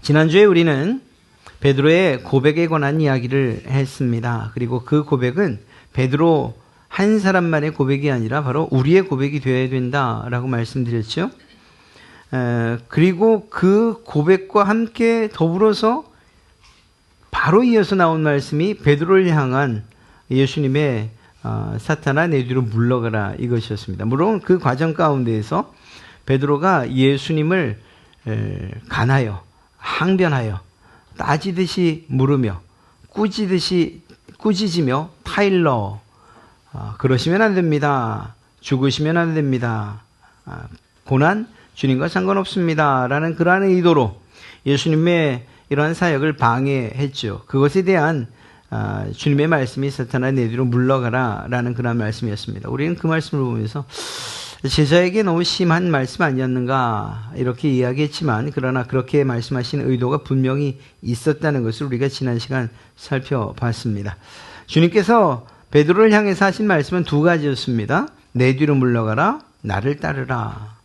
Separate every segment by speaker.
Speaker 1: 지난주에 우리는 베드로의 고백에 관한 이야기를 했습니다. 그리고 그 고백은 베드로 한 사람만의 고백이 아니라 바로 우리의 고백이 되어야 된다라고 말씀드렸죠. 그리고 그 고백과 함께 더불어서 바로 이어서 나온 말씀이 베드로를 향한 예수님의 사탄아 내 뒤로 물러가라 이것이었습니다. 물론 그 과정 가운데에서 베드로가 예수님을 간하여 항변하여 따지듯이 물으며 꾸짖으며 타일러 그러시면 안 됩니다. 죽으시면 안 됩니다. 고난 주님과 상관없습니다. 라는 그러한 의도로 예수님의 이러한 사역을 방해했죠. 그것에 대한 주님의 말씀이 사탄아 내 뒤로 물러가라 라는 그런 말씀이었습니다. 우리는 그 말씀을 보면서 제자에게 너무 심한 말씀 아니었는가 이렇게 이야기했지만 그러나 그렇게 말씀하신 의도가 분명히 있었다는 것을 우리가 지난 시간 살펴봤습니다. 주님께서 베드로를 향해서 하신 말씀은 두 가지였습니다. 내 뒤로 물러가라, 나를 따르라.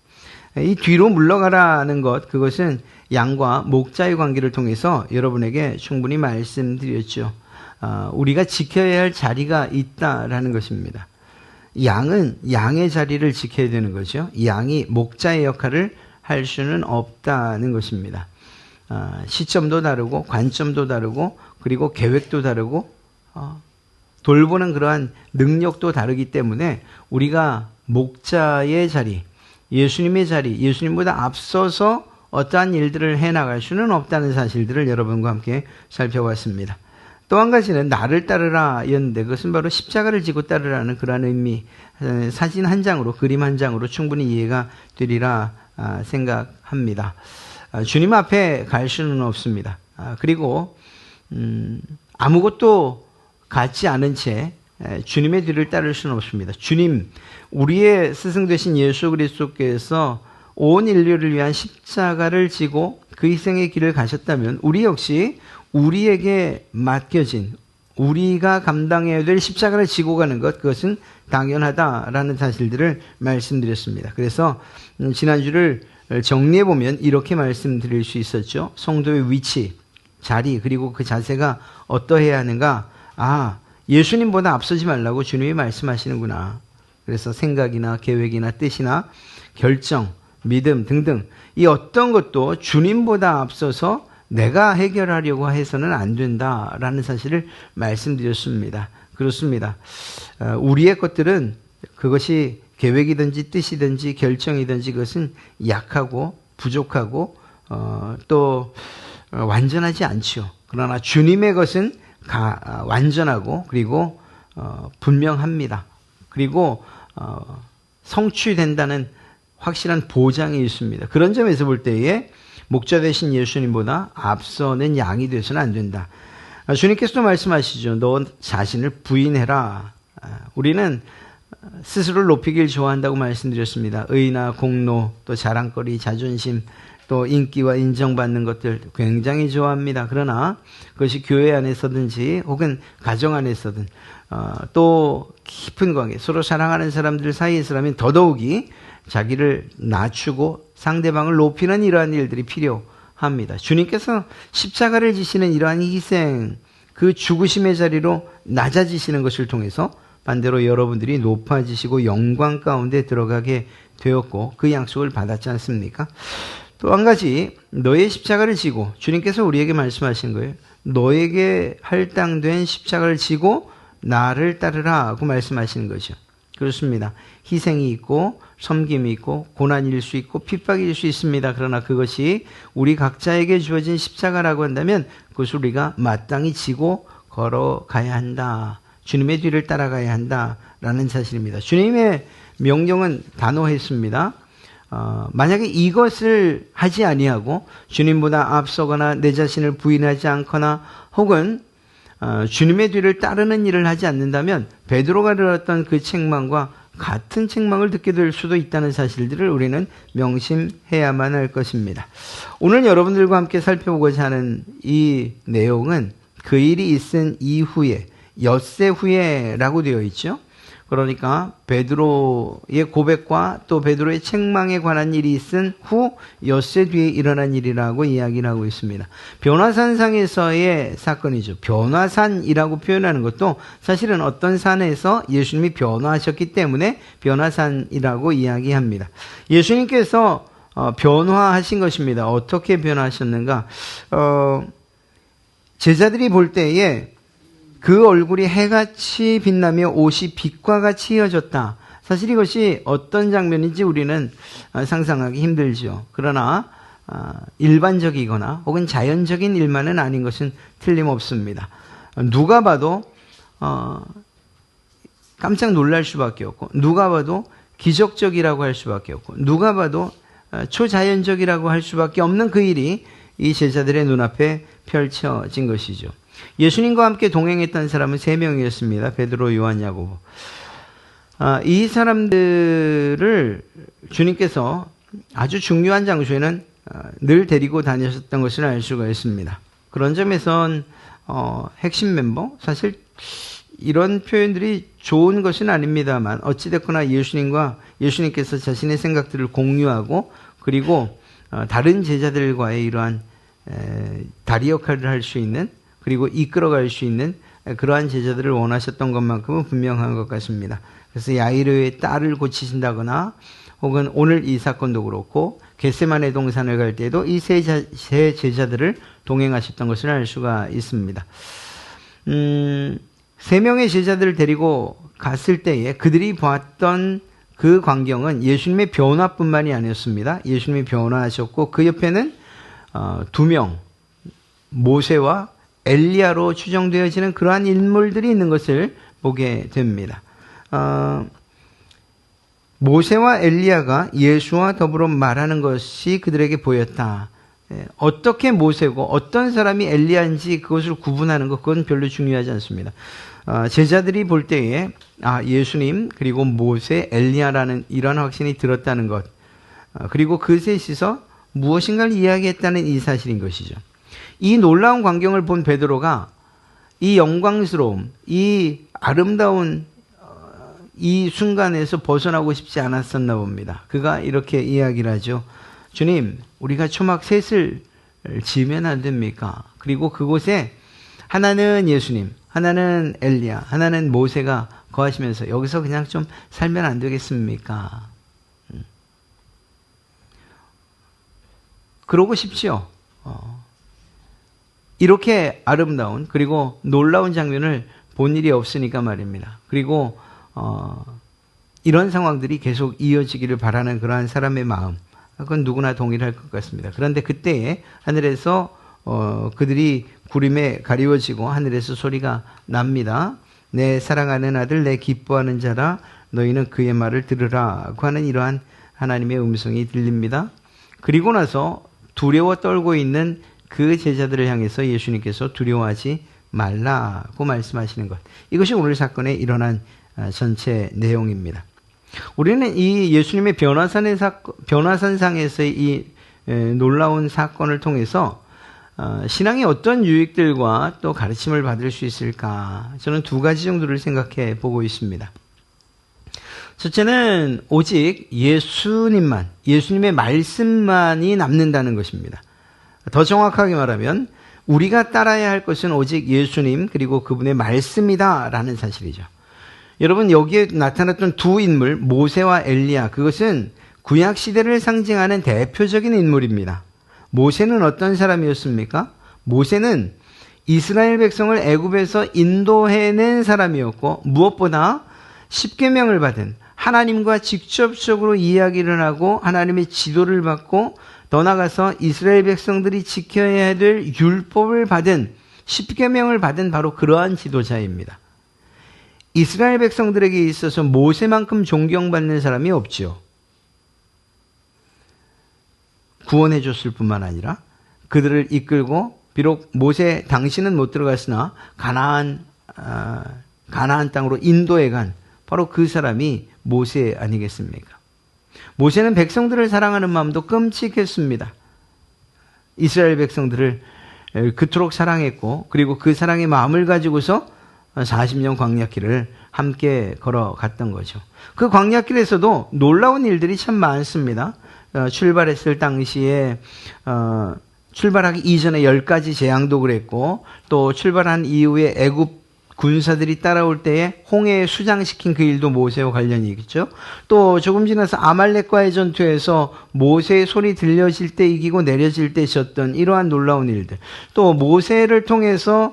Speaker 1: 이 뒤로 물러가라는 것, 그것은 양과 목자의 관계를 통해서 여러분에게 충분히 말씀드렸죠. 우리가 지켜야 할 자리가 있다라는 것입니다. 양은 양의 자리를 지켜야 되는 거죠. 양이 목자의 역할을 할 수는 없다는 것입니다. 시점도 다르고 관점도 다르고 그리고 계획도 다르고 돌보는 그러한 능력도 다르기 때문에 우리가 목자의 자리, 예수님의 자리, 예수님보다 앞서서 어떠한 일들을 해나갈 수는 없다는 사실들을 여러분과 함께 살펴봤습니다. 또 한 가지는 나를 따르라 였는데 그것은 바로 십자가를 지고 따르라는 그러한 의미, 사진 한 장으로, 그림 한 장으로 충분히 이해가 되리라 생각합니다. 주님 앞에 갈 수는 없습니다. 그리고 아무것도 갖지 않은 채 주님의 뒤를 따를 수는 없습니다. 주님, 우리의 스승 되신 예수 그리스도께서 온 인류를 위한 십자가를 지고 그 희생의 길을 가셨다면 우리 역시 우리에게 맡겨진 우리가 감당해야 될 십자가를 지고 가는 것, 그것은 당연하다라는 사실들을 말씀드렸습니다. 그래서 지난주를 정리해보면 이렇게 말씀드릴 수 있었죠. 성도의 위치, 자리, 그리고 그 자세가 어떠해야 하는가. 예수님보다 앞서지 말라고 주님이 말씀하시는구나. 그래서 생각이나 계획이나 뜻이나 결정, 믿음 등등 이 어떤 것도 주님보다 앞서서 내가 해결하려고 해서는 안 된다라는 사실을 말씀드렸습니다. 그렇습니다. 우리의 것들은 그것이 계획이든지 뜻이든지 결정이든지 그것은 약하고 부족하고 또 완전하지 않죠. 그러나 주님의 것은 완전하고 그리고 분명합니다. 그리고 성취된다는 확실한 보장이 있습니다. 그런 점에서 볼 때에 목자 되신 예수님보다 앞서는 양이 되어서는 안 된다. 주님께서도 말씀하시죠. 너 자신을 부인해라. 우리는 스스로를 높이길 좋아한다고 말씀드렸습니다. 의나 공로, 또 자랑거리, 자존심, 또 인기와 인정받는 것들 굉장히 좋아합니다. 그러나 그것이 교회 안에서든지 혹은 가정 안에서든 또 깊은 관계, 서로 사랑하는 사람들 사이에서라면 더더욱이 자기를 낮추고 상대방을 높이는 이러한 일들이 필요합니다. 주님께서 십자가를 지시는 이러한 희생, 그 죽으심의 자리로 낮아지시는 것을 통해서 반대로 여러분들이 높아지시고 영광 가운데 들어가게 되었고 그 약속을 받았지 않습니까? 또 한 가지, 너의 십자가를 지고, 주님께서 우리에게 말씀하신 거예요. 너에게 할당된 십자가를 지고 나를 따르라고 말씀하시는 거죠. 그렇습니다. 희생이 있고 섬김이 있고 고난일 수 있고 핍박일 수 있습니다. 그러나 그것이 우리 각자에게 주어진 십자가라고 한다면 그것을 우리가 마땅히 지고 걸어가야 한다. 주님의 뒤를 따라가야 한다라는 사실입니다. 주님의 명령은 단호했습니다. 만약에 이것을 하지 아니하고 주님보다 앞서거나 내 자신을 부인하지 않거나 혹은 주님의 뒤를 따르는 일을 하지 않는다면 베드로가 들었던 그 책망과 같은 책망을 듣게 될 수도 있다는 사실들을 우리는 명심해야만 할 것입니다. 오늘 여러분들과 함께 살펴보고자 하는 이 내용은 그 일이 있은 이후에 엿새 후에라고 되어 있죠. 그러니까 베드로의 고백과 또 베드로의 책망에 관한 일이 있은 후 엿새 뒤에 일어난 일이라고 이야기를 하고 있습니다. 변화산상에서의 사건이죠. 변화산이라고 표현하는 것도 사실은 어떤 산에서 예수님이 변화하셨기 때문에 변화산이라고 이야기합니다. 예수님께서 변화하신 것입니다. 어떻게 변화하셨는가? 제자들이 볼 때에 그 얼굴이 해같이 빛나며 옷이 빛과 같이 이어졌다. 사실 이것이 어떤 장면인지 우리는 상상하기 힘들죠. 그러나 일반적이거나 혹은 자연적인 일만은 아닌 것은 틀림없습니다. 누가 봐도 깜짝 놀랄 수밖에 없고, 누가 봐도 기적적이라고 할 수밖에 없고, 누가 봐도 초자연적이라고 할 수밖에 없는 그 일이 이 제자들의 눈앞에 펼쳐진 것이죠. 예수님과 함께 동행했던 사람은 3명이었습니다. 베드로, 요한, 야고보. 이 사람들을 주님께서 아주 중요한 장소에는 늘 데리고 다니셨던 것을 알 수가 있습니다. 그런 점에선 핵심 멤버, 사실 이런 표현들이 좋은 것은 아닙니다만 어찌됐거나 예수님께서 자신의 생각들을 공유하고 그리고 다른 제자들과의 이러한 다리 역할을 할 수 있는, 그리고 이끌어갈 수 있는 그러한 제자들을 원하셨던 것만큼은 분명한 것 같습니다. 그래서 야이로의 딸을 고치신다거나 혹은 오늘 이 사건도 그렇고 겟세마네 동산을 갈 때에도 이 세 제자들을 동행하셨던 것을 알 수가 있습니다. 3명의 제자들을 데리고 갔을 때에 그들이 보았던 그 광경은 예수님의 변화뿐만이 아니었습니다. 예수님이 변화하셨고 그 옆에는 2명, 모세와 엘리야로 추정되어지는 그러한 인물들이 있는 것을 보게 됩니다. 모세와 엘리야가 예수와 더불어 말하는 것이 그들에게 보였다. 어떻게 모세고 어떤 사람이 엘리야인지 그것을 구분하는 것, 그건 별로 중요하지 않습니다. 제자들이 볼 때에 예수님 그리고 모세, 엘리야라는 이런 확신이 들었다는 것, 그리고 그 셋이서 무엇인가를 이야기했다는 이 사실인 것이죠. 이 놀라운 광경을 본 베드로가 이 영광스러움, 이 아름다운 이 순간에서 벗어나고 싶지 않았었나 봅니다. 그가 이렇게 이야기를 하죠. 주님, 우리가 초막 셋을 지으면 안 됩니까? 그리고 그곳에 하나는 예수님, 하나는 엘리야, 하나는 모세가 거하시면서 여기서 그냥 좀 살면 안 되겠습니까? 그러고 싶지요. 이렇게 아름다운 그리고 놀라운 장면을 본 일이 없으니까 말입니다. 그리고 이런 상황들이 계속 이어지기를 바라는 그러한 사람의 마음, 그건 누구나 동일할 것 같습니다. 그런데 그때에 하늘에서 그들이 구름에 가리워지고 하늘에서 소리가 납니다. 내 사랑하는 아들, 내 기뻐하는 자라, 너희는 그의 말을 들으라고 하는 이러한 하나님의 음성이 들립니다. 그리고 나서 두려워 떨고 있는 그 제자들을 향해서 예수님께서 두려워하지 말라고 말씀하시는 것, 이것이 오늘 사건에 일어난 전체 내용입니다. 우리는 이 예수님의 변화산상에서의 이 놀라운 사건을 통해서 신앙의 어떤 유익들과 또 가르침을 받을 수 있을까? 저는 2가지 정도를 생각해 보고 있습니다. 첫째는 오직 예수님만, 예수님의 말씀만이 남는다는 것입니다. 더 정확하게 말하면 우리가 따라야 할 것은 오직 예수님 그리고 그분의 말씀이다라는 사실이죠. 여러분, 여기에 나타났던 2 인물, 모세와 엘리야, 그것은 구약 시대를 상징하는 대표적인 인물입니다. 모세는 어떤 사람이었습니까? 모세는 이스라엘 백성을 애굽에서 인도해낸 사람이었고, 무엇보다 십계명을 받은, 하나님과 직접적으로 이야기를 하고 하나님의 지도를 받고 더 나아가서 이스라엘 백성들이 지켜야 될 율법을 받은, 십계명을 받은 바로 그러한 지도자입니다. 이스라엘 백성들에게 있어서 모세만큼 존경받는 사람이 없죠. 구원해 줬을 뿐만 아니라 그들을 이끌고, 비록 모세 당신은 못 들어갔으나 가나안 땅으로 인도해 간 바로 그 사람이 모세 아니겠습니까? 모세는 백성들을 사랑하는 마음도 끔찍했습니다. 이스라엘 백성들을 그토록 사랑했고, 그리고 그 사랑의 마음을 가지고서 40년 광야길을 함께 걸어갔던 거죠. 그 광야길에서도 놀라운 일들이 참 많습니다. 출발했을 당시에 출발하기 이전에 10가지 재앙도 그랬고, 또 출발한 이후에 애굽 군사들이 따라올 때에 홍해에 수장시킨 그 일도 모세와 관련이 있겠죠. 또 조금 지나서 아말렉과의 전투에서 모세의 손이 들려질 때 이기고 내려질 때 졌던 이러한 놀라운 일들. 또 모세를 통해서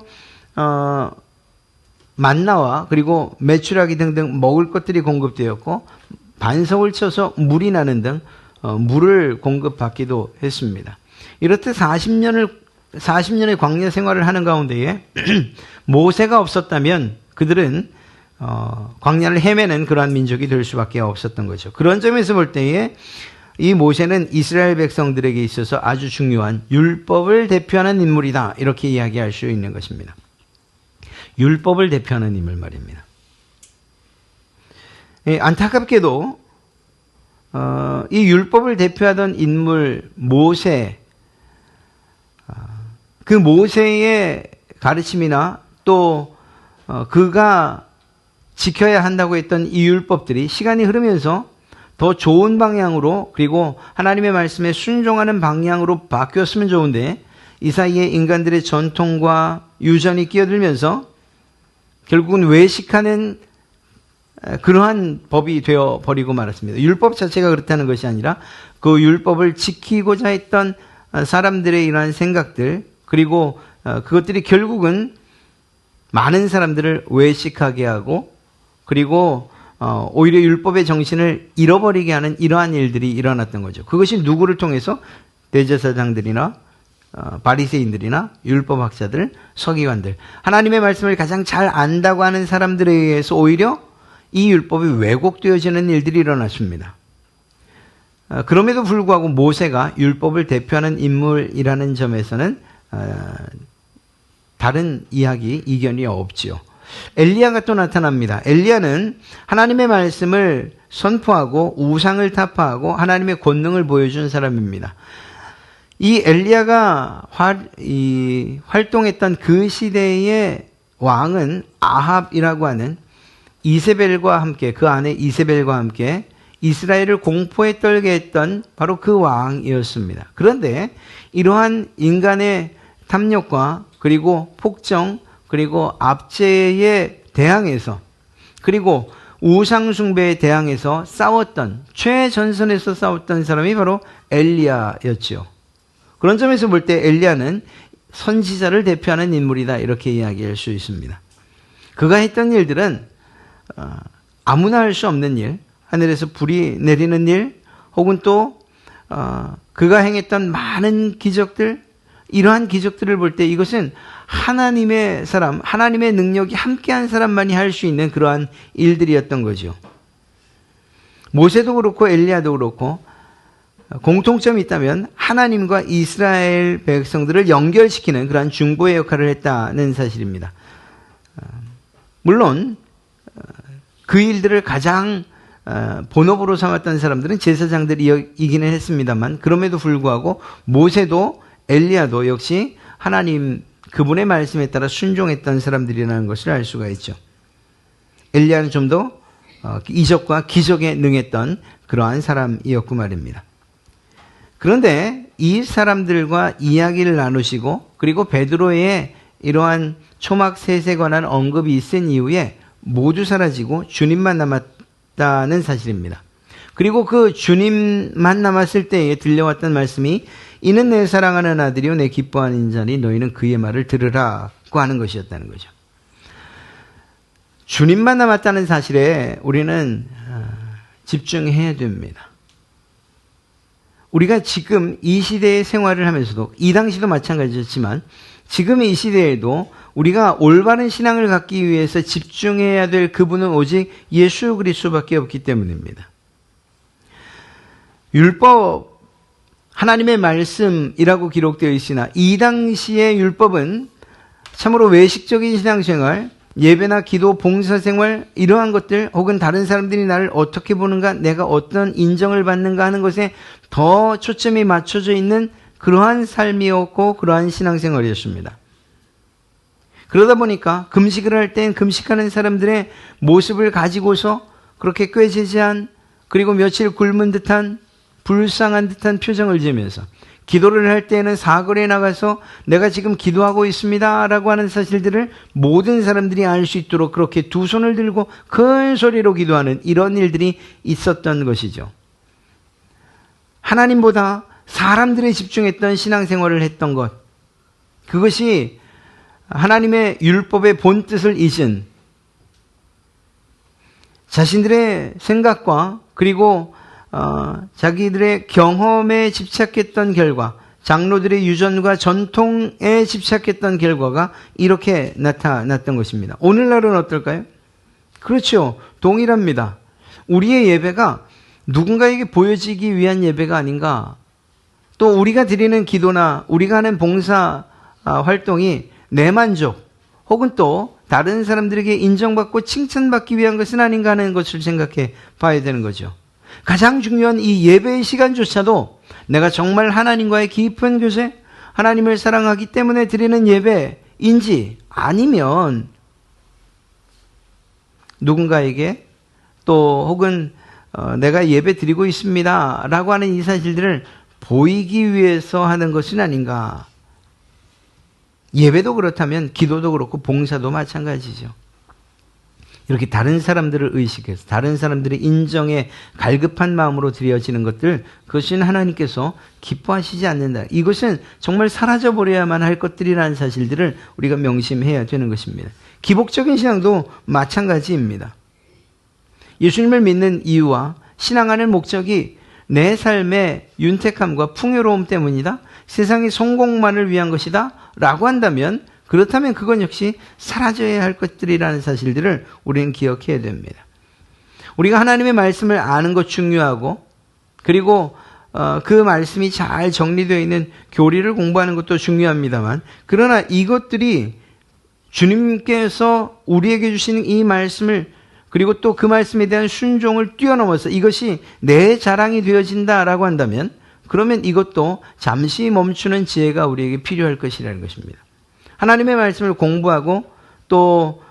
Speaker 1: 만나와 그리고 메추라기 등등 먹을 것들이 공급되었고, 반석을 쳐서 물이 나는 등 물을 공급받기도 했습니다. 이렇듯 40년의 광야 생활을 하는 가운데에 모세가 없었다면 그들은 광야를 헤매는 그러한 민족이 될 수밖에 없었던 거죠. 그런 점에서 볼 때에 이 모세는 이스라엘 백성들에게 있어서 아주 중요한 율법을 대표하는 인물이다, 이렇게 이야기할 수 있는 것입니다. 율법을 대표하는 인물 말입니다. 안타깝게도 이 율법을 대표하던 인물 모세, 그 모세의 가르침이나 또 그가 지켜야 한다고 했던 이 율법들이 시간이 흐르면서 더 좋은 방향으로, 그리고 하나님의 말씀에 순종하는 방향으로 바뀌었으면 좋은데, 이 사이에 인간들의 전통과 유전이 끼어들면서 결국은 외식하는 그러한 법이 되어버리고 말았습니다. 율법 자체가 그렇다는 것이 아니라 그 율법을 지키고자 했던 사람들의 이러한 생각들, 그리고 그것들이 결국은 많은 사람들을 외식하게 하고, 그리고 오히려 율법의 정신을 잃어버리게 하는 이러한 일들이 일어났던 거죠. 그것이 누구를 통해서? 대제사장들이나 바리새인들이나 율법학자들, 서기관들, 하나님의 말씀을 가장 잘 안다고 하는 사람들에 의해서 오히려 이 율법이 왜곡되어지는 일들이 일어났습니다. 그럼에도 불구하고 모세가 율법을 대표하는 인물이라는 점에서는 다른 이견이 없지요. 엘리야가 또 나타납니다. 엘리야는 하나님의 말씀을 선포하고 우상을 타파하고 하나님의 권능을 보여준 사람입니다. 이 엘리야가 활동했던 그 시대의 왕은 아합이라고 하는 이세벨과 함께, 그 안에 이세벨과 함께 이스라엘을 공포에 떨게 했던 바로 그 왕이었습니다. 그런데 이러한 인간의 탐욕과 그리고 폭정, 그리고 압제에 대항해서, 그리고 우상숭배에 대항해서 싸웠던, 최전선에서 싸웠던 사람이 바로 엘리야였죠. 그런 점에서 볼 때 엘리야는 선지자를 대표하는 인물이다, 이렇게 이야기할 수 있습니다. 그가 했던 일들은 아무나 할 수 없는 일, 하늘에서 불이 내리는 일, 혹은 또 그가 행했던 많은 기적들, 이러한 기적들을 볼 때 이것은 하나님의 사람, 하나님의 능력이 함께한 사람만이 할 수 있는 그러한 일들이었던 거죠. 모세도 그렇고 엘리야도 그렇고 공통점이 있다면 하나님과 이스라엘 백성들을 연결시키는 그러한 중보의 역할을 했다는 사실입니다. 물론 그 일들을 가장 본업으로 삼았던 사람들은 제사장들이기는 했습니다만, 그럼에도 불구하고 모세도 엘리야도 역시 하나님 그분의 말씀에 따라 순종했던 사람들이라는 것을 알 수가 있죠. 엘리야는 좀 더 이적과 기적에 능했던 그러한 사람이었고 말입니다. 그런데 이 사람들과 이야기를 나누시고, 그리고 베드로의 이러한 초막 셋에 관한 언급이 있은 이후에 모두 사라지고 주님만 남았다는 사실입니다. 그리고 그 주님만 남았을 때에 들려왔던 말씀이 이는 내 사랑하는 아들이요 내 기뻐하는 자니 너희는 그의 말을 들으라고 하는 것이었다는 거죠. 주님만 남았다는 사실에 우리는 집중해야 됩니다. 우리가 지금 이 시대의 생활을 하면서도, 이 당시도 마찬가지였지만 지금 이 시대에도 우리가 올바른 신앙을 갖기 위해서 집중해야 될 그분은 오직 예수 그리스도밖에 없기 때문입니다. 율법, 하나님의 말씀이라고 기록되어 있으나 이 당시의 율법은 참으로 외식적인 신앙생활, 예배나 기도, 봉사생활, 이러한 것들, 혹은 다른 사람들이 나를 어떻게 보는가, 내가 어떤 인정을 받는가 하는 것에 더 초점이 맞춰져 있는 그러한 삶이었고 그러한 신앙생활이었습니다. 그러다 보니까 금식을 할 땐 금식하는 사람들의 모습을 가지고서 그렇게 꾀지지한, 그리고 며칠 굶은 듯한, 불쌍한 듯한 표정을 지으면서, 기도를 할 때는 사거리에 나가서 내가 지금 기도하고 있습니다 라고 하는 사실들을 모든 사람들이 알 수 있도록 그렇게 두 손을 들고 큰 소리로 기도하는 이런 일들이 있었던 것이죠. 하나님보다 사람들에 집중했던 신앙생활을 했던 것, 그것이 하나님의 율법의 본뜻을 잊은, 자신들의 생각과 그리고 자기들의 경험에 집착했던 결과, 장로들의 유전과 전통에 집착했던 결과가 이렇게 나타났던 것입니다. 오늘날은 어떨까요? 그렇죠. 동일합니다. 우리의 예배가 누군가에게 보여지기 위한 예배가 아닌가. 또 우리가 드리는 기도나 우리가 하는 봉사 활동이 내 만족 혹은 또 다른 사람들에게 인정받고 칭찬받기 위한 것은 아닌가 하는 것을 생각해 봐야 되는 거죠. 가장 중요한 이 예배의 시간조차도 내가 정말 하나님과의 깊은 교제, 하나님을 사랑하기 때문에 드리는 예배인지, 아니면 누군가에게 또 혹은 내가 예배 드리고 있습니다 라고 하는 이 사실들을 보이기 위해서 하는 것은 아닌가. 예배도 그렇다면 기도도 그렇고 봉사도 마찬가지죠. 이렇게 다른 사람들을 의식해서 다른 사람들의 인정에 갈급한 마음으로 드려지는 것들, 그것은 하나님께서 기뻐하시지 않는다. 이것은 정말 사라져버려야만 할 것들이라는 사실들을 우리가 명심해야 되는 것입니다. 기복적인 신앙도 마찬가지입니다. 예수님을 믿는 이유와 신앙하는 목적이 내 삶의 윤택함과 풍요로움 때문이다, 세상의 성공만을 위한 것이다 라고 한다면, 그렇다면 그건 역시 사라져야 할 것들이라는 사실들을 우리는 기억해야 됩니다. 우리가 하나님의 말씀을 아는 것 중요하고, 그리고 그 말씀이 잘 정리되어 있는 교리를 공부하는 것도 중요합니다만, 그러나 이것들이 주님께서 우리에게 주시는 이 말씀을, 그리고 또 그 말씀에 대한 순종을 뛰어넘어서 이것이 내 자랑이 되어진다라고 한다면, 그러면 이것도 잠시 멈추는 지혜가 우리에게 필요할 것이라는 것입니다. 하나님의 말씀을 공부하고 또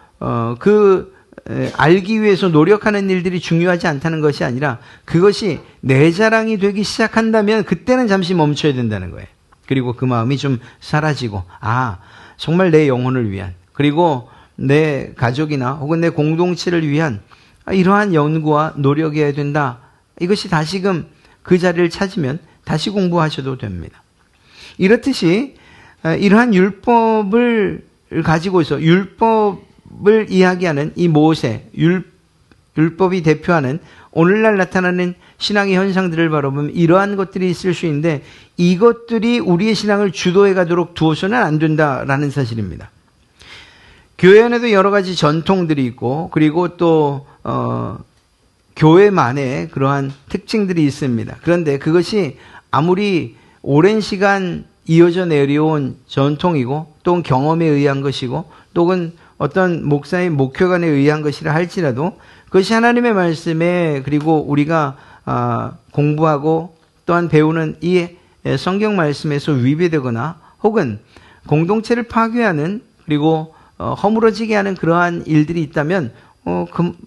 Speaker 1: 알기 위해서 노력하는 일들이 중요하지 않다는 것이 아니라, 그것이 내 자랑이 되기 시작한다면 그때는 잠시 멈춰야 된다는 거예요. 그리고 그 마음이 좀 사라지고, 정말 내 영혼을 위한, 그리고 내 가족이나 혹은 내 공동체를 위한 이러한 연구와 노력해야 된다. 이것이 다시금 그 자리를 찾으면 다시 공부하셔도 됩니다. 이렇듯이 이러한 율법을 가지고서 율법을 이야기하는 이 모세, 율법이 대표하는 오늘날 나타나는 신앙의 현상들을 바라보면 이러한 것들이 있을 수 있는데, 이것들이 우리의 신앙을 주도해 가도록 두어서는 안 된다라는 사실입니다. 교회 안에도 여러 가지 전통들이 있고, 그리고 또 교회만의 그러한 특징들이 있습니다. 그런데 그것이 아무리 오랜 시간 이어져 내려온 전통이고, 또 경험에 의한 것이고, 또는 어떤 목사의 목회관에 의한 것이라 할지라도, 그것이 하나님의 말씀에, 그리고 우리가 공부하고 또한 배우는 이 성경 말씀에서 위배되거나 혹은 공동체를 파괴하는, 그리고 허물어지게 하는 그러한 일들이 있다면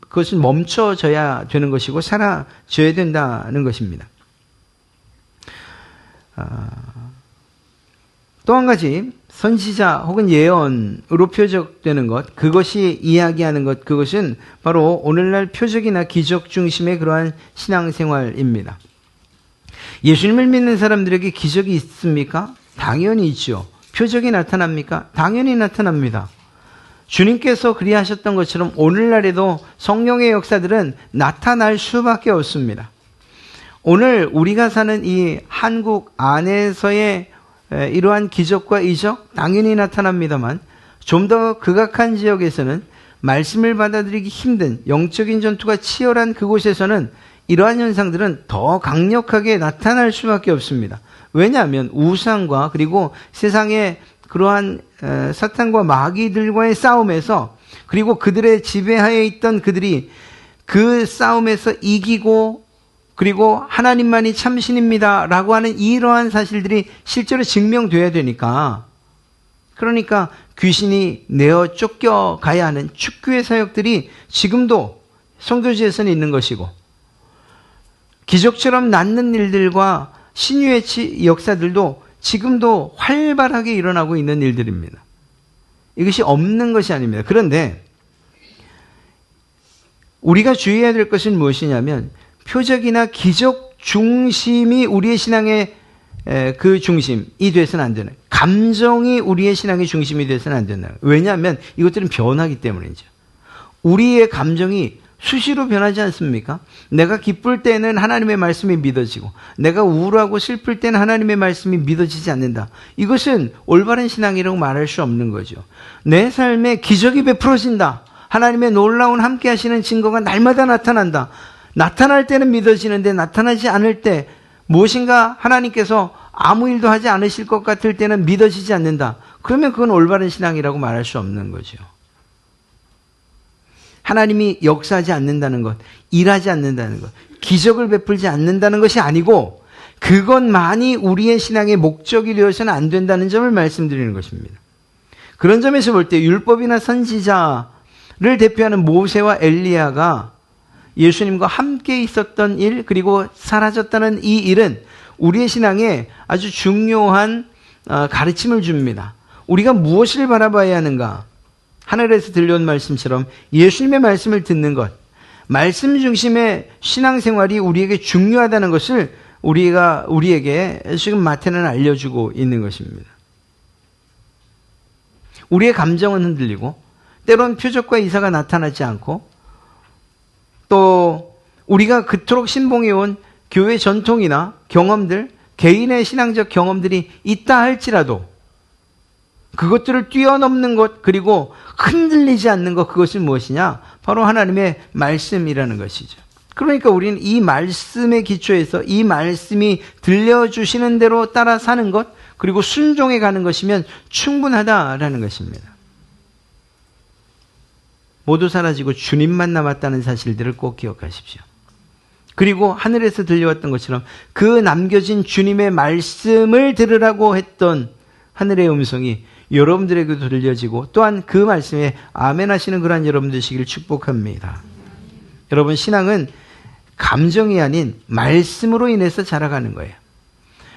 Speaker 1: 그것은 멈춰져야 되는 것이고 사라져야 된다는 것입니다. 또 한 가지, 선지자 혹은 예언으로 표적되는 것, 그것이 이야기하는 것, 그것은 바로 오늘날 표적이나 기적 중심의 그러한 신앙생활입니다. 예수님을 믿는 사람들에게 기적이 있습니까? 당연히 있죠. 표적이 나타납니까? 당연히 나타납니다. 주님께서 그리하셨던 것처럼 오늘날에도 성령의 역사들은 나타날 수밖에 없습니다. 오늘 우리가 사는 이 한국 안에서의 이러한 기적과 이적 당연히 나타납니다만, 좀 더 극악한 지역에서는 말씀을 받아들이기 힘든 영적인 전투가 치열한 그곳에서는 이러한 현상들은 더 강력하게 나타날 수밖에 없습니다. 왜냐하면 우상과 그리고 세상의 그러한 사탄과 마귀들과의 싸움에서, 그리고 그들의 지배하에 있던 그들이 그 싸움에서 이기고, 그리고 하나님만이 참신입니다 라고 하는 이러한 사실들이 실제로 증명돼야 되니까, 그러니까 귀신이 내어 쫓겨가야 하는 축교의 사역들이 지금도 선교지에서는 있는 것이고, 기적처럼 낫는 일들과 신유의 역사들도 지금도 활발하게 일어나고 있는 일들입니다. 이것이 없는 것이 아닙니다. 그런데 우리가 주의해야 될 것은 무엇이냐면, 표적이나 기적 중심이 우리의 신앙의 그 중심이 돼서는 안 되는, 감정이 우리의 신앙의 중심이 돼서는 안 된다. 왜냐하면 이것들은 변하기 때문이죠. 우리의 감정이 수시로 변하지 않습니까? 내가 기쁠 때는 하나님의 말씀이 믿어지고, 내가 우울하고 슬플 때는 하나님의 말씀이 믿어지지 않는다. 이것은 올바른 신앙이라고 말할 수 없는 거죠. 내 삶에 기적이 베풀어진다. 하나님의 놀라운 함께 하시는 증거가 날마다 나타난다. 나타날 때는 믿어지는데 나타나지 않을 때, 무엇인가 하나님께서 아무 일도 하지 않으실 것 같을 때는 믿어지지 않는다. 그러면 그건 올바른 신앙이라고 말할 수 없는 거죠. 하나님이 역사하지 않는다는 것, 일하지 않는다는 것, 기적을 베풀지 않는다는 것이 아니고, 그것만이 우리의 신앙의 목적이 되어서는 안 된다는 점을 말씀드리는 것입니다. 그런 점에서 볼 때 율법이나 선지자를 대표하는 모세와 엘리야가 예수님과 함께 있었던 일, 그리고 사라졌다는 이 일은 우리의 신앙에 아주 중요한 가르침을 줍니다. 우리가 무엇을 바라봐야 하는가? 하늘에서 들려온 말씀처럼 예수님의 말씀을 듣는 것, 말씀 중심의 신앙생활이 우리에게 중요하다는 것을 우리에게 지금 마태는 알려주고 있는 것입니다. 우리의 감정은 흔들리고, 때론 표적과 이사가 나타나지 않고, 또 우리가 그토록 신봉해온 교회 전통이나 경험들, 개인의 신앙적 경험들이 있다 할지라도 그것들을 뛰어넘는 것, 그리고 흔들리지 않는 것, 그것은 무엇이냐? 바로 하나님의 말씀이라는 것이죠. 그러니까 우리는 이 말씀의 기초에서 이 말씀이 들려주시는 대로 따라 사는 것, 그리고 순종해 가는 것이면 충분하다라는 것입니다. 모두 사라지고 주님만 남았다는 사실들을 꼭 기억하십시오. 그리고 하늘에서 들려왔던 것처럼 그 남겨진 주님의 말씀을 들으라고 했던 하늘의 음성이 여러분들에게도 들려지고, 또한 그 말씀에 아멘 하시는 그러한 여러분 되시기를 축복합니다. 여러분, 신앙은 감정이 아닌 말씀으로 인해서 자라가는 거예요.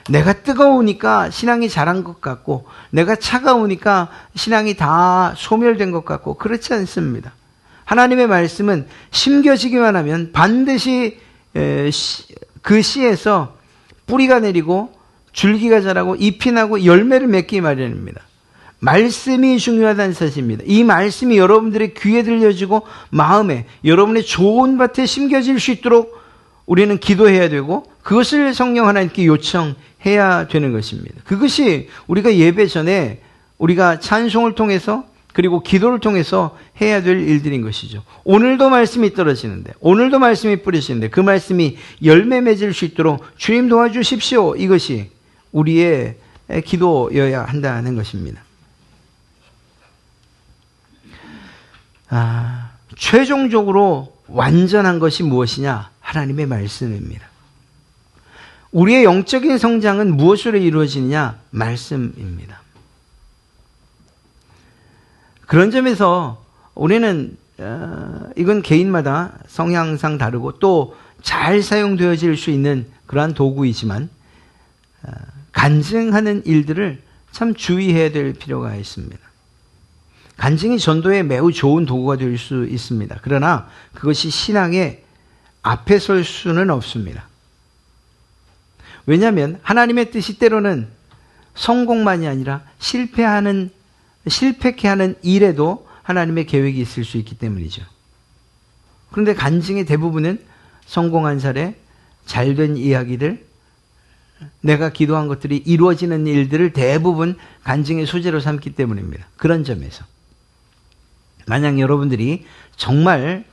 Speaker 1: 내가 뜨거우니까 신앙이 자란 것 같고, 내가 차가우니까 신앙이 다 소멸된 것 같고, 그렇지 않습니다. 하나님의 말씀은 심겨지기만 하면 반드시 그 씨에서 뿌리가 내리고 줄기가 자라고 잎이 나고 열매를 맺기 마련입니다. 말씀이 중요하다는 사실입니다. 이 말씀이 여러분들의 귀에 들려지고 마음에, 여러분의 좋은 밭에 심겨질 수 있도록 우리는 기도해야 되고, 그것을 성령 하나님께 요청해야 되는 것입니다. 그것이 우리가 예배 전에 우리가 찬송을 통해서, 그리고 기도를 통해서 해야 될 일들인 것이죠. 오늘도 말씀이 떨어지는데, 오늘도 말씀이 뿌리시는데 그 말씀이 열매 맺을 수 있도록 주님 도와주십시오. 이것이 우리의 기도여야 한다는 것입니다. 최종적으로 완전한 것이 무엇이냐? 하나님의 말씀입니다. 우리의 영적인 성장은 무엇으로 이루어지느냐? 말씀입니다. 그런 점에서 우리는 이건 개인마다 성향상 다르고 또 잘 사용되어질 수 있는 그러한 도구이지만, 간증하는 일들을 참 주의해야 될 필요가 있습니다. 간증이 전도에 매우 좋은 도구가 될 수 있습니다. 그러나 그것이 신앙의 앞에 설 수는 없습니다. 왜냐하면 하나님의 뜻이 때로는 성공만이 아니라 실패케 하는 일에도 하나님의 계획이 있을 수 있기 때문이죠. 그런데 간증의 대부분은 성공한 사례, 잘된 이야기들, 내가 기도한 것들이 이루어지는 일들을 대부분 간증의 소재로 삼기 때문입니다. 그런 점에서 만약 여러분들이 정말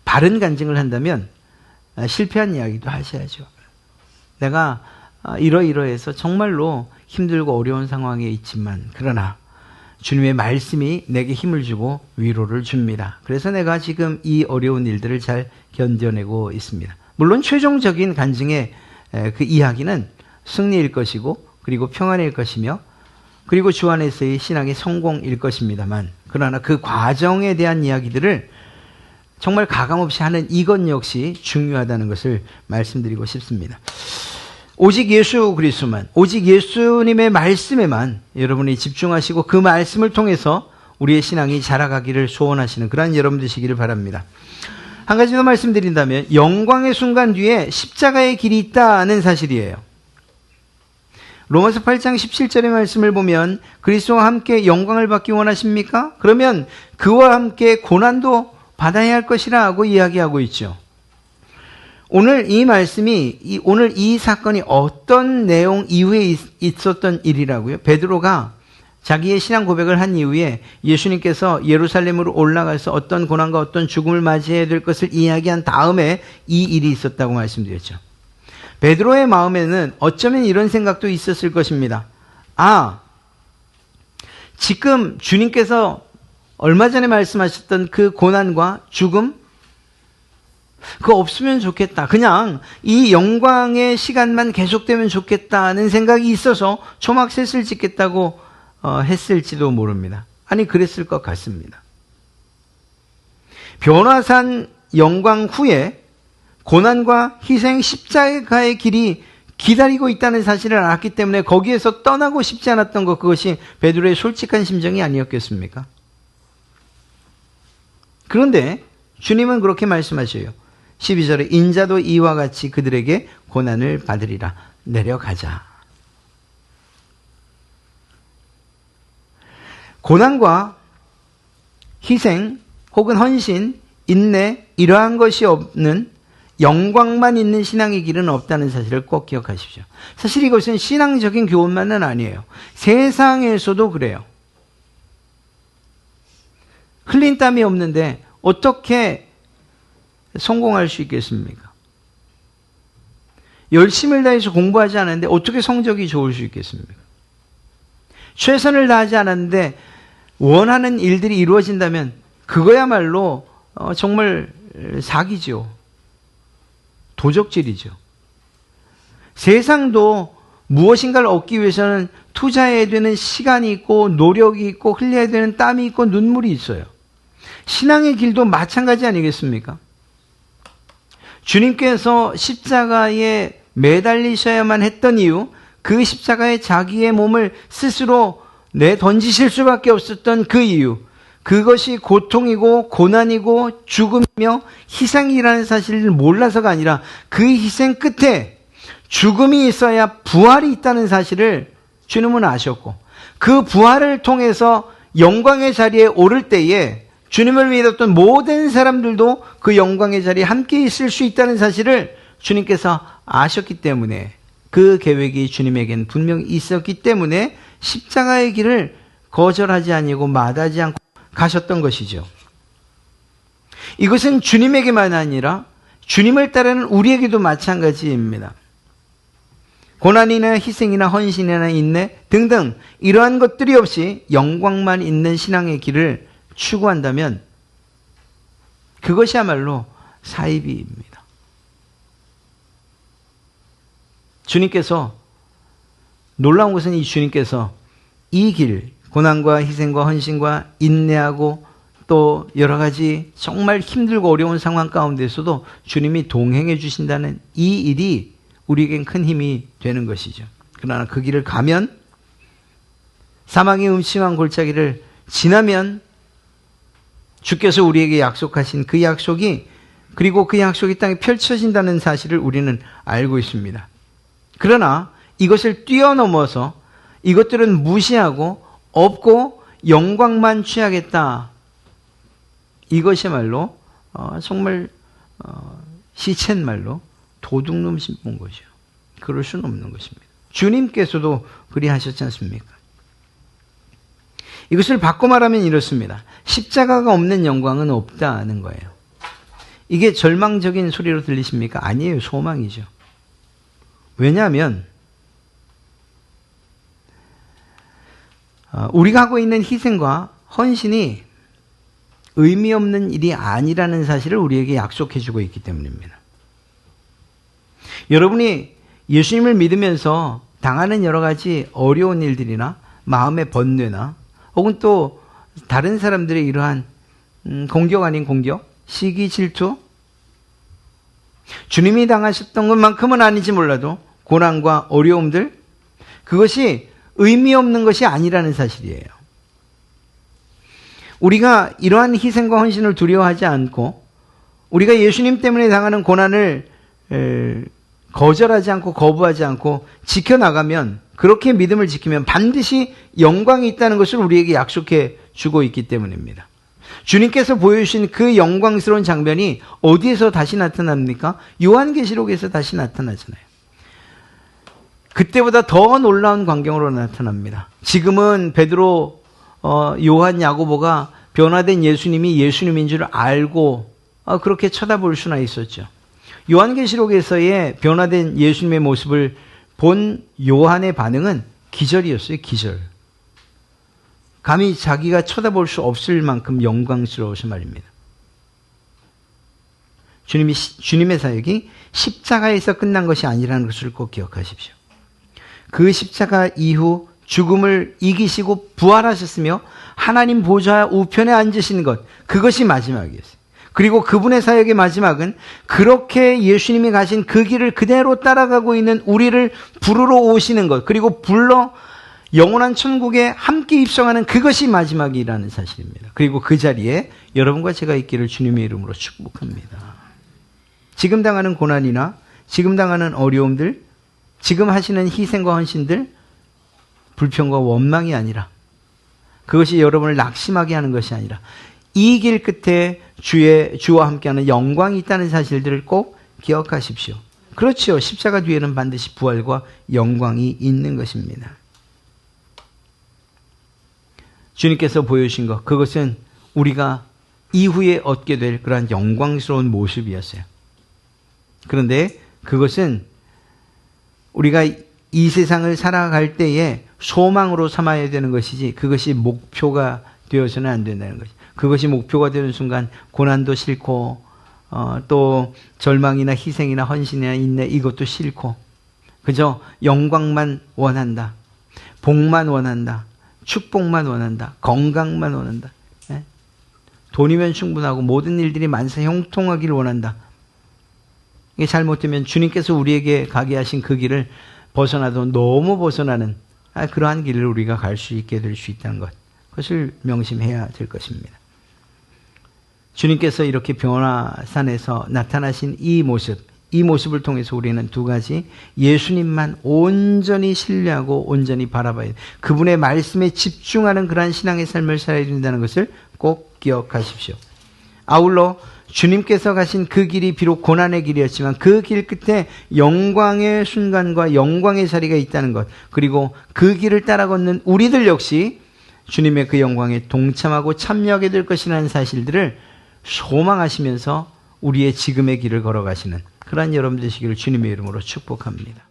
Speaker 1: 바른 간증을 한다면 실패한 이야기도 하셔야죠. 내가 이러이러해서 정말로 힘들고 어려운 상황에 있지만, 그러나 주님의 말씀이 내게 힘을 주고 위로를 줍니다. 그래서 내가 지금 이 어려운 일들을 잘 견뎌내고 있습니다. 물론 최종적인 간증의 그 이야기는 승리일 것이고, 그리고 평안일 것이며, 그리고 주 안에서의 신앙의 성공일 것입니다만, 그러나 그 과정에 대한 이야기들을 정말 가감없이 하는 이것 역시 중요하다는 것을 말씀드리고 싶습니다. 오직 예수 그리스도만, 오직 예수님의 말씀에만 여러분이 집중하시고 그 말씀을 통해서 우리의 신앙이 자라가기를 소원하시는 그러한 여러분 되시기를 바랍니다. 한 가지 더 말씀드린다면 영광의 순간 뒤에 십자가의 길이 있다는 사실이에요. 로마서 8장 17절의 말씀을 보면 그리스도와 함께 영광을 받기 원하십니까? 그러면 그와 함께 고난도 받아야 할 것이라고 이야기하고 있죠. 오늘 이 말씀이 오늘 이 사건이 어떤 내용 이후에 있었던 일이라고요? 베드로가 자기의 신앙 고백을 한 이후에 예수님께서 예루살렘으로 올라가서 어떤 고난과 어떤 죽음을 맞이해야 될 것을 이야기한 다음에 이 일이 있었다고 말씀드렸죠. 베드로의 마음에는 어쩌면 이런 생각도 있었을 것입니다. 지금 주님께서 얼마 전에 말씀하셨던 그 고난과 죽음, 그거 없으면 좋겠다. 그냥 이 영광의 시간만 계속되면 좋겠다는 생각이 있어서 초막셋을 짓겠다고 했을지도 모릅니다. 아니, 그랬을 것 같습니다. 변화산 영광 후에 고난과 희생 십자가의 길이 기다리고 있다는 사실을 알았기 때문에 거기에서 떠나고 싶지 않았던 것, 그것이 베드로의 솔직한 심정이 아니었겠습니까? 그런데 주님은 그렇게 말씀하셔요. 12절에 인자도 이와 같이 그들에게 고난을 받으리라. 내려가자. 고난과 희생 혹은 헌신, 인내 이러한 것이 없는 영광만 있는 신앙의 길은 없다는 사실을 꼭 기억하십시오. 사실 이것은 신앙적인 교훈만은 아니에요. 세상에서도 그래요. 흘린 땀이 없는데 어떻게 성공할 수 있겠습니까? 열심을 다해서 공부하지 않았는데 어떻게 성적이 좋을 수 있겠습니까? 최선을 다하지 않았는데 원하는 일들이 이루어진다면 그거야말로 정말 사기죠. 도적질이죠. 세상도 무엇인가를 얻기 위해서는 투자해야 되는 시간이 있고 노력이 있고 흘려야 되는 땀이 있고 눈물이 있어요. 신앙의 길도 마찬가지 아니겠습니까? 주님께서 십자가에 매달리셔야만 했던 이유, 그 십자가에 자기의 몸을 스스로 내던지실 수밖에 없었던 그 이유, 그것이 고통이고 고난이고 죽음이며 희생이라는 사실을 몰라서가 아니라 그 희생 끝에 죽음이 있어야 부활이 있다는 사실을 주님은 아셨고, 그 부활을 통해서 영광의 자리에 오를 때에 주님을 믿었던 모든 사람들도 그 영광의 자리에 함께 있을 수 있다는 사실을 주님께서 아셨기 때문에, 그 계획이 주님에겐 분명히 있었기 때문에 십자가의 길을 거절하지 아니고 마다하지 않고 가셨던 것이죠. 이것은 주님에게만 아니라 주님을 따르는 우리에게도 마찬가지입니다. 고난이나 희생이나 헌신이나 인내 등등 이러한 것들이 없이 영광만 있는 신앙의 길을 추구한다면 그것이야말로 사이비입니다. 주님께서, 놀라운 것은 이 주님께서 이 길, 고난과 희생과 헌신과 인내하고 또 여러 가지 정말 힘들고 어려운 상황 가운데서도 주님이 동행해 주신다는 이 일이 우리에겐 큰 힘이 되는 것이죠. 그러나 그 길을 가면, 사망의 음침한 골짜기를 지나면 주께서 우리에게 약속하신 그 약속이, 그리고 그 약속이 땅에 펼쳐진다는 사실을 우리는 알고 있습니다. 그러나 이것을 뛰어넘어서 이것들은 무시하고 없고 영광만 취하겠다, 이것이야말로 정말 시쳇말로 도둑놈 신분 것이요. 그럴 수는 없는 것입니다. 주님께서도 그리하셨지 않습니까? 이것을 바꿔 말하면 이렇습니다. 십자가가 없는 영광은 없다는 거예요. 이게 절망적인 소리로 들리십니까? 아니에요. 소망이죠. 왜냐하면 우리가 하고 있는 희생과 헌신이 의미 없는 일이 아니라는 사실을 우리에게 약속해 주고 있기 때문입니다. 여러분이 예수님을 믿으면서 당하는 여러 가지 어려운 일들이나 마음의 번뇌나 혹은 또 다른 사람들의 이러한 공격 아닌 공격, 시기, 질투, 주님이 당하셨던 것만큼은 아니지 몰라도 고난과 어려움들, 그것이 의미 없는 것이 아니라는 사실이에요. 우리가 이러한 희생과 헌신을 두려워하지 않고 우리가 예수님 때문에 당하는 고난을 거절하지 않고 거부하지 않고 지켜나가면, 그렇게 믿음을 지키면 반드시 영광이 있다는 것을 우리에게 약속해 주고 있기 때문입니다. 주님께서 보여주신 그 영광스러운 장면이 어디에서 다시 나타납니까? 요한계시록에서 다시 나타나잖아요. 그때보다 더 놀라운 광경으로 나타납니다. 지금은 베드로, 요한, 야고보가 변화된 예수님이 예수님인 줄 알고 그렇게 쳐다볼 수나 있었죠. 요한계시록에서의 변화된 예수님의 모습을 본 요한의 반응은 기절이었어요. 기절. 감히 자기가 쳐다볼 수 없을 만큼 영광스러워서 말입니다. 주님의 사역이 십자가에서 끝난 것이 아니라는 것을 꼭 기억하십시오. 그 십자가 이후 죽음을 이기시고 부활하셨으며 하나님 보좌 우편에 앉으신 것, 그것이 마지막이었어요. 그리고 그분의 사역의 마지막은 그렇게 예수님이 가신 그 길을 그대로 따라가고 있는 우리를 부르러 오시는 것, 그리고 불러 영원한 천국에 함께 입성하는 그것이 마지막이라는 사실입니다. 그리고 그 자리에 여러분과 제가 있기를 주님의 이름으로 축복합니다. 지금 당하는 고난이나 지금 당하는 어려움들, 지금 하시는 희생과 헌신들, 불평과 원망이 아니라, 그것이 여러분을 낙심하게 하는 것이 아니라 이 길 끝에 주와 함께하는 영광이 있다는 사실들을 꼭 기억하십시오. 그렇죠. 십자가 뒤에는 반드시 부활과 영광이 있는 것입니다. 주님께서 보여주신 것, 그것은 우리가 이후에 얻게 될 그러한 영광스러운 모습이었어요. 그런데 그것은 우리가 이 세상을 살아갈 때에 소망으로 삼아야 되는 것이지, 그것이 목표가 되어서는 안 된다는 것이죠. 그것이 목표가 되는 순간 고난도 싫고 또 절망이나 희생이나 헌신이나 인내, 이것도 싫고 그저 영광만 원한다, 복만 원한다, 축복만 원한다, 건강만 원한다, 돈이면 충분하고 모든 일들이 만사 형통하기를 원한다. 이게 잘못되면 주님께서 우리에게 가게 하신 그 길을 벗어나도 너무 벗어나는 그러한 길을 우리가 갈 수 있게 될 수 있다는 것, 그것을 명심해야 될 것입니다. 주님께서 이렇게 변화산에서 나타나신 이 모습을 통해서 우리는 두 가지, 예수님만 온전히 신뢰하고 온전히 바라봐야 돼, 그분의 말씀에 집중하는 그러한 신앙의 삶을 살아야 된다는 것을 꼭 기억하십시오. 아울러 주님께서 가신 그 길이 비록 고난의 길이었지만 그 길 끝에 영광의 순간과 영광의 자리가 있다는 것, 그리고 그 길을 따라 걷는 우리들 역시 주님의 그 영광에 동참하고 참여하게 될 것이라는 사실들을 소망하시면서 우리의 지금의 길을 걸어가시는 그러한 여러분 되시기를 주님의 이름으로 축복합니다.